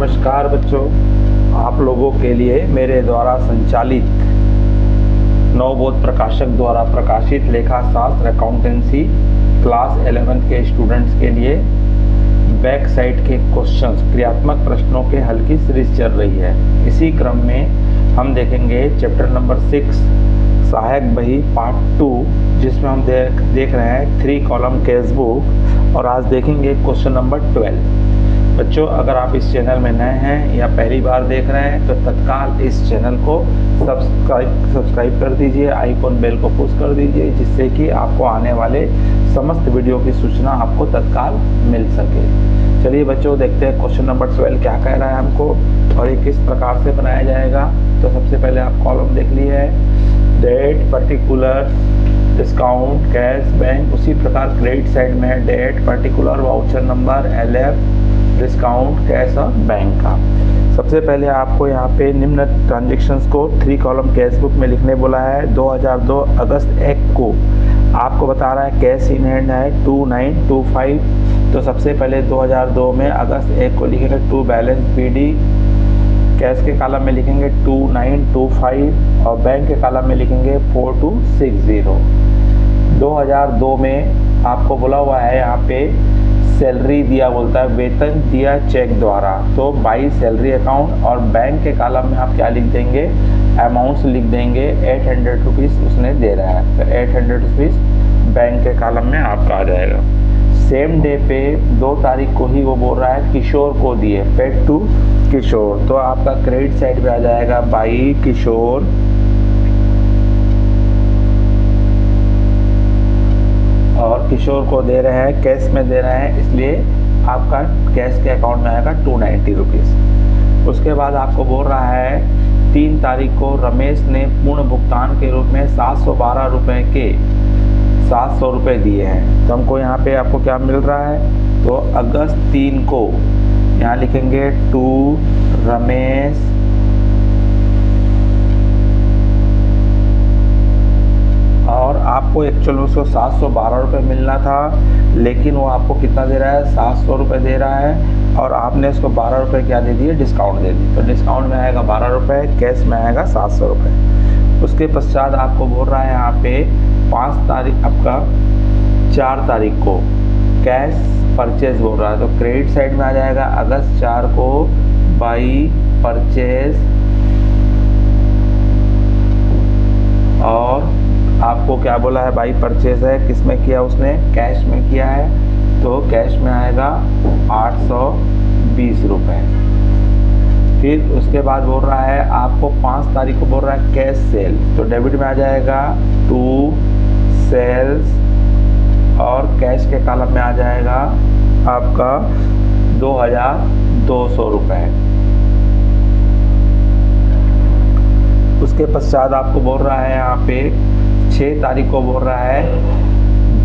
नमस्कार बच्चों, आप लोगों के लिए मेरे द्वारा संचालित नवबोध प्रकाशक द्वारा प्रकाशित लेखा शास्त्र अकाउंटेंसी क्लास 11 के स्टूडेंट्स के लिए बैक साइड के क्वेश्चंस क्रियात्मक प्रश्नों के हल की सीरीज चल रही है। इसी क्रम में हम देखेंगे चैप्टर नंबर 6 सहायक बही पार्ट 2, जिसमें हम देख रहे हैं 3 कॉलम केस बुक, और आज देखेंगे क्वेश्चन नंबर 12। बच्चों, अगर आप इस चैनल में नए हैं या पहली बार देख रहे हैं तो तत्काल इस चैनल को सब्सक्राइब कर दीजिए, आइकॉन बेल को पुश कर दीजिए, जिससे कि आपको आने वाले समस्त वीडियो की सूचना आपको तत्काल मिल सके। चलिए बच्चों, देखते हैं क्वेश्चन नंबर 12 क्या कह रहा है हमको और ये किस प्रकार से बनाया जाएगा। तो सबसे पहले आप कॉलम देख लिए है, date, particular, discount, cash, bank. उसी प्रकार क्रेडिट साइड में है date, particular, voucher number, LF, discount, cash और बैंक का। सबसे पहले आपको यहाँ पे निम्न ट्रांजेक्शन्स को 3 कॉलम कैश बुक में लिखने बोला है। 2002 अगस्त 1 को आपको बता रहा है कैश इन हैंड है 2925। तो सबसे पहले 2002 में अगस्त 1 को लिखेंगे टू बैलेंस PD, कैश के कॉलम में लिखेंगे 2925 और बैंक के कॉलम में लिखेंगे 4260। 2002 में आपको बोला हुआ है यहाँ पे सैलरी दिया, बोलता है वेतन दिया चेक द्वारा, तो बाई सैलरी अकाउंट, और बैंक के कॉलम में आप क्या लिख देंगे, अमाउंट्स लिख देंगे। 800 रुपीज़ उसने दे रहा है, तो 800 रुपीज़ बैंक के कॉलम में आपका आ जाएगा। सेम डे पे 2 तारीख को ही वो बोल रहा है किशोर को दिए, पेड टू किशोर, तो आपका क्रेडिट साइड पे आ जाएगा बाई किशोर, और किशोर को दे रहे हैं कैश में दे रहे हैं, इसलिए आपका कैश के अकाउंट में आएगा 290 रुपीज़। उसके बाद आपको बोल रहा है 3 तारीख को रमेश ने पूर्ण भुगतान के रूप में 712 रुपये के 700 रुपये दिए हैं। तो हमको यहाँ पे आपको क्या मिल रहा है, तो अगस्त 3 को यहाँ लिखेंगे टू रमेश और आपको एक्चुअल में उसको 712 रुपये मिलना था, लेकिन वो आपको कितना दे रहा है, 700 रुपये दे रहा है, और आपने उसको 12 रुपये क्या दे दिए, डिस्काउंट दे दी। तो डिस्काउंट में आएगा 12 रुपये, कैश में आएगा 700 रुपये। उसके पश्चात आपको बोल रहा है यहाँ पे 5 तारीख, आपका 4 तारीख को कैश परचेज बोल रहा है, तो क्रेडिट साइड में आ जाएगा अगस्त 4 को बाई परचेज, और आपको क्या बोला है, बाई परचेज है, किस में किया उसने, कैश में किया है, तो कैश में आएगा 820 रुपये। फिर उसके बाद बोल रहा है आपको 5 तारीख को बोल रहा है कैश सेल, तो डेबिट में आ जाएगा टू सेल्स, और कैश के कॉलम में आ जाएगा आपका 2200 रुपये। उसके पश्चात आपको बोल रहा है यहाँ पे 6 तारीख को बोल रहा है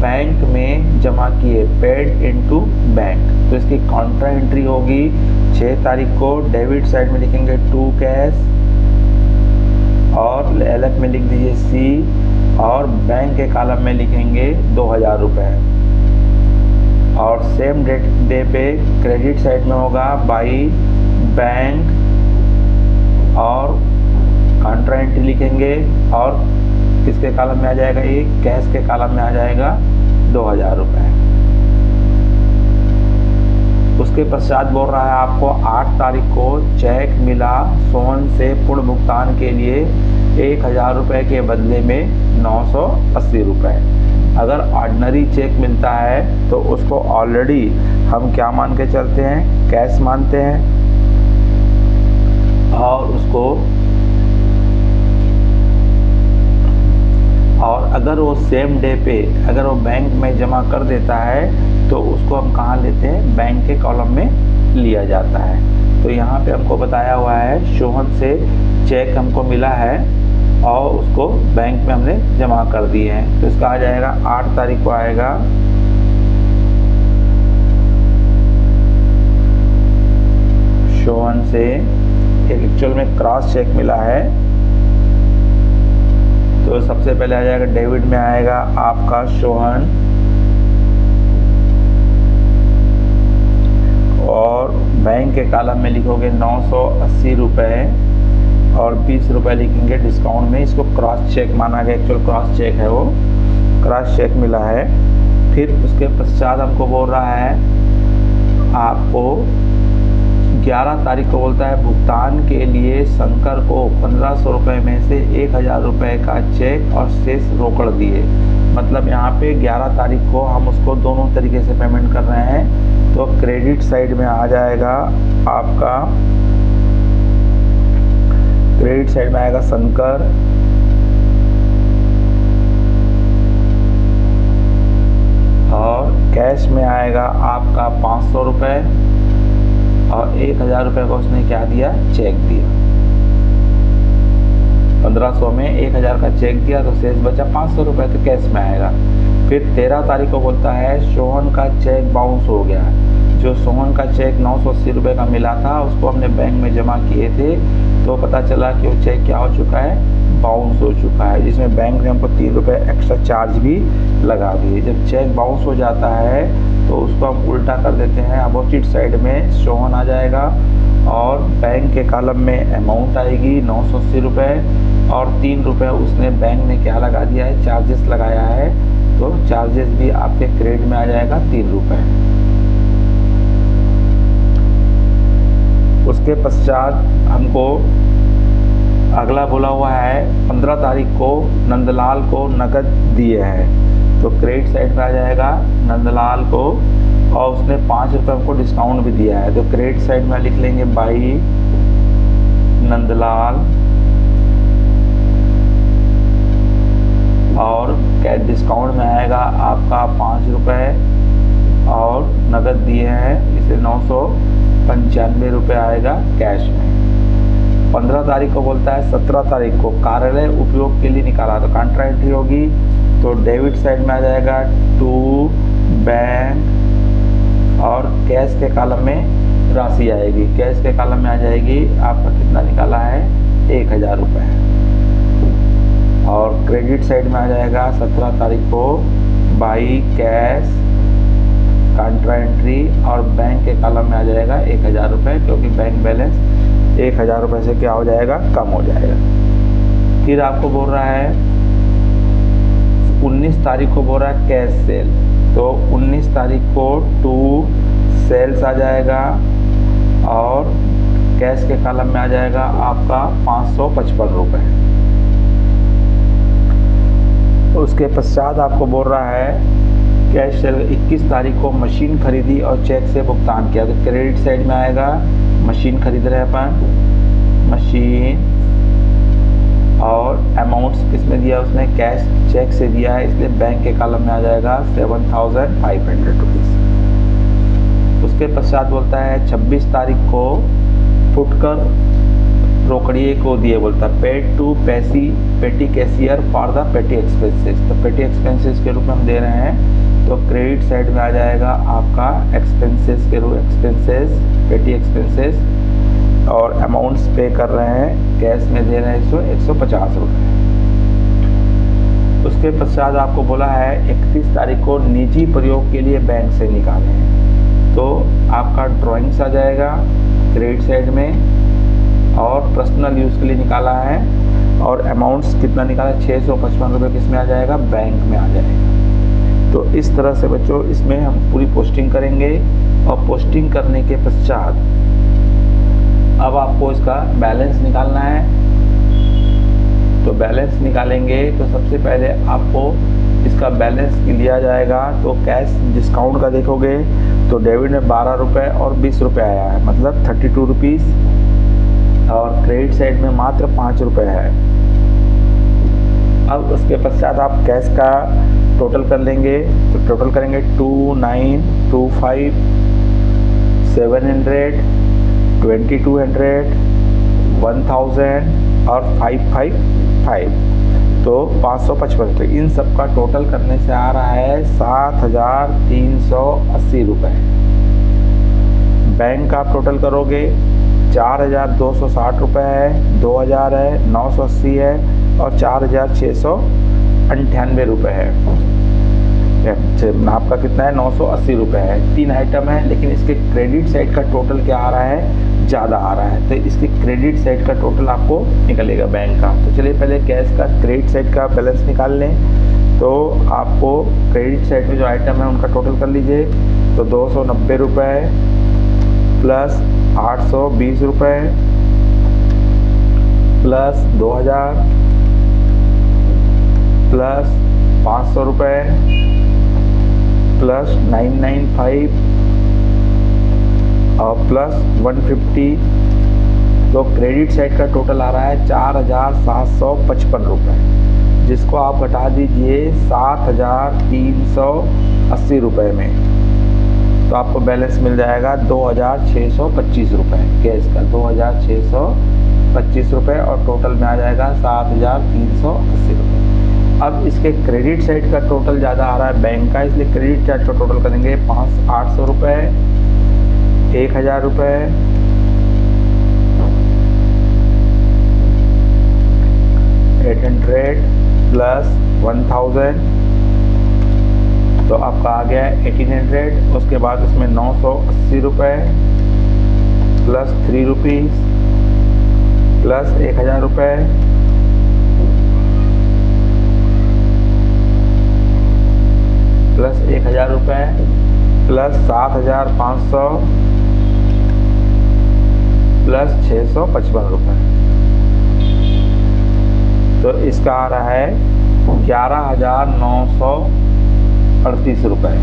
बैंक में जमा किए, पेड इनटू बैंक, तो इसकी काउंटर एंट्री होगी 6 तारीख को। डेबिट साइड में लिखेंगे टू कैश, और LF में लिख दीजिए C, और बैंक के कॉलम में लिखेंगे 2000 रुपये, और सेम डे पे क्रेडिट साइड में होगा बाई बैंक, और काउंटर एंट्री लिखेंगे, और किसके कॉलम में आ जाएगा, ये कैश के कॉलम में आ जाएगा 2000 रुपये। उसके पश्चात बोल रहा है आपको 8 तारीख को चेक मिला सोहन से पूर्ण भुगतान के लिए 1000 रुपये के बदले में 980 रुपये। अगर ऑर्डिनरी चेक मिलता है तो उसको ऑलरेडी हम क्या मान के चलते हैं, कैश मानते हैं, और अगर वो सेम डे पे अगर वो बैंक में जमा कर देता है तो उसको हम कहाँ लेते हैं, बैंक के कॉलम में लिया जाता है। तो यहाँ पे हमको बताया हुआ है सोहन से चेक हमको मिला है और उसको बैंक में हमने जमा कर दिए हैं, तो इसका आ जाएगा 8 तारीख को आएगा सोहन से एक्चुअल में क्रॉस चेक मिला है, तो सबसे पहले आ जाएगा डेबिट में आएगा आपका सोहन, और बैंक के कॉलम में लिखोगे 980 रुपये और 20 रुपये लिखेंगे डिस्काउंट में। इसको क्रॉस चेक माना गया, एक्चुअल क्रॉस चेक है, वो क्रॉस चेक मिला है। फिर उसके पश्चात हमको बोल रहा है आपको 11 तारीख को बोलता है भुगतान के लिए शंकर को 1500 रुपये में से 1000 रुपये का चेक और शेष रोकड़ दिए। मतलब यहाँ पे 11 तारीख को हम उसको दोनों तरीके से पेमेंट कर रहे हैं। तो क्रेडिट साइड में आ जाएगा आपका, क्रेडिट साइड में आएगा शंकर, और कैश में आएगा आपका 500 रुपये और 1000 रुपये का उसने क्या दिया, चेक दिया। 1500 में 1000 का चेक दिया तो शेष बचा 500 रुपये, तो कैश में आएगा। फिर 13 तारीख को बोलता है सोहन का चेक बाउंस हो गया। जो सोहन का चेक 980 रुपये का मिला था उसको हमने बैंक में जमा किए थे, तो पता चला कि वो चेक क्या हो चुका है, बाउंस हो चुका है, जिसमें बैंक ने हमको 3 रुपये एक्स्ट्रा चार्ज भी लगा दिए। जब चेक बाउंस हो जाता है तो उसको हम उल्टा कर देते हैं, अपोजिट साइड में सोहन आ जाएगा और बैंक के कॉलम में अमाउंट आएगी 980 रुपये और 3 रुपये उसने बैंक ने क्या लगा दिया है, चार्जेस लगाया है, तो चार्जेस भी आपके क्रेडिट में आ जाएगा 3 रुपये। उसके पश्चात हमको अगला बोला हुआ है 15 तारीख को नंदलाल को नकद दिए हैं, तो क्रेडिट साइड में आ जाएगा नंदलाल को और उसने 5 रुपये हमको डिस्काउंट भी दिया है, तो क्रेडिट साइड में लिख लेंगे बाई नंदलाल और कैश डिस्काउंट में आएगा आपका 5 रुपये और नकद दिए हैं, इसे 995 रुपये आएगा कैश में। 15 तारीख को बोलता है 17 तारीख को कार्यालय उपयोग के लिए निकाला, तो कॉन्ट्रा एंट्री होगी, तो डेबिट साइड में आ जाएगा टू बैंक और कैश के कॉलम में राशि आएगी। कैश के कॉलम में आ जाएगी आपका कितना निकाला है, 1000 रुपये। और क्रेडिट साइड में आ जाएगा 17 तारीख को बाई कैश कॉन्ट्रा एंट्री और बैंक के कॉलम में आ जाएगा 1000 रुपये, क्योंकि बैंक बैलेंस 1000 रुपये से क्या हो जाएगा, कम हो जाएगा। फिर आपको बोल रहा है 19 तारीख को बोल रहा है कैश सेल, तो 19 तारीख को टू सेल्स आ जाएगा और कैश के कॉलम में आ जाएगा आपका 555 रुपये। उसके पश्चात आपको बोल रहा है कैश सेल 21 तारीख को मशीन खरीदी और चेक से भुगतान किया, तो क्रेडिट साइड में आएगा मशीन खरीद रहे हैं अपन, मशीन और अमाउंट्स किस में दिया उसने, कैश चेक से दिया है, इसलिए बैंक के कॉलम में आ जाएगा 7500 रुपीज़। उसके पश्चात बोलता है 26 तारीख को फुटकर रोकड़िए को दिए, बोलता है पेड टू पेटी कैशियर फॉर द पेटी एक्सपेंसेस, तो पेटी एक्सपेंसेस के रूप में हम दे रहे हैं, तो क्रेडिट साइड में आ जाएगा आपका एक्सपेंसेस के रूप एक्सपेंसेस पेटी एक्सपेंसेस और अमाउंट्स पे कर रहे हैं, कैश में दे रहे हैं 150 रुपये। उसके पश्चात आपको बोला है 31 तारीख को निजी प्रयोग के लिए बैंक से निकाले हैं, तो आपका ड्राइंग्स आ जाएगा क्रेडिट साइड में और पर्सनल यूज़ के लिए निकाला है और अमाउंट्स कितना निकाला, 655 रुपये किस में आ जाएगा, बैंक में आ जाएगा। तो इस तरह से बच्चों इसमें हम पूरी पोस्टिंग करेंगे और पोस्टिंग करने के पश्चात अब आपको इसका बैलेंस निकालना है। तो बैलेंस निकालेंगे तो सबसे पहले आपको इसका बैलेंस लिया जाएगा, तो कैश डिस्काउंट का देखोगे तो डेबिट में 12 रुपये और 20 रुपये आया है, मतलब 32 रुपीज़ और क्रेडिट साइड में मात्र 5 रुपये है। अब उसके पश्चात आप कैश का टोटल कर लेंगे, तो टोटल करेंगे 2925 700 2200 1000 और 555, तो 555। तो इन सब का टोटल करने से आ रहा है 7380 रुपये। बैंक का आप टोटल करोगे 4260 रुपये है, 2000 है, 980 है और 4698 रुपये है। आपका कितना है, 980 रुपये है। 3 आइटम है, लेकिन इसके क्रेडिट साइड का टोटल क्या आ रहा है, ज़्यादा आ रहा है। तो इसके क्रेडिट साइड का टोटल आपको निकलेगा बैंक का। तो चलिए पहले कैश का क्रेडिट साइड का बैलेंस निकाल लें। तो आपको क्रेडिट साइड में जो आइटम है उनका टोटल कर लीजिए। तो 290 रुपये प्लस 820 रुपये प्लस 2000 प्लस 500 रुपये प्लस 995 और प्लस 150। तो क्रेडिट साइड का टोटल आ रहा है 4755 रुपये, जिसको आप घटा दीजिए 7380 रुपये में। तो आपको बैलेंस मिल जाएगा 2625 रुपये कैश का, 2625 रुपये, और टोटल में आ जाएगा 7380 रुपये। अब इसके क्रेडिट साइड का टोटल ज़्यादा आ रहा है बैंक का, इसलिए क्रेडिट साइड का टोटल करेंगे 800 रुपये, 1000 रुपये, 800 प्लस 1000, तो आपका आ गया 1800। उसके बाद इसमें 980 रुपये प्लस 3 रुपीज़ प्लस 1000 रुपये प्लस 1000 रुपये प्लस 7500 प्लस 655 रुपये। तो इसका आ रहा है 11938 रुपये।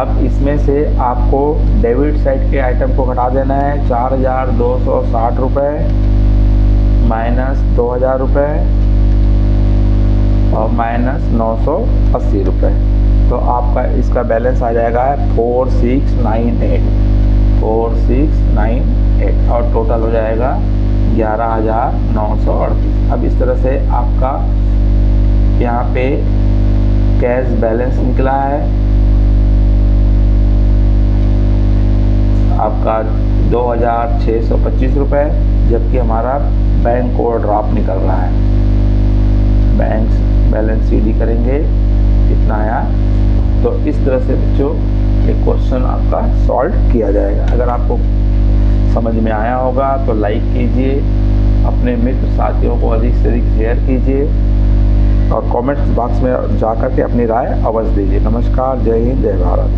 अब इसमें से आपको डेबिट साइड के आइटम को घटा देना है। 4260 रुपये माइनस 2000 रुपये और माइनस 980 रुपये। तो आपका इसका बैलेंस आ जाएगा 4698 और टोटल हो जाएगा 11938। अब इस तरह से आपका यहाँ पे कैश बैलेंस निकला है आपका 2625 रुपये, जबकि हमारा बैंक ओवरड्राफ्ट निकल रहा है। बैंक बैलेंस सीडी करेंगे कितना आया। तो इस तरह से बच्चों ये क्वेश्चन आपका सॉल्व किया जाएगा। अगर आपको समझ में आया होगा तो लाइक कीजिए, अपने मित्र साथियों को अधिक से अधिक शेयर कीजिए और कमेंट्स बॉक्स में जाकर के अपनी राय अवश्य दीजिए। नमस्कार, जय हिंद, जय भारत।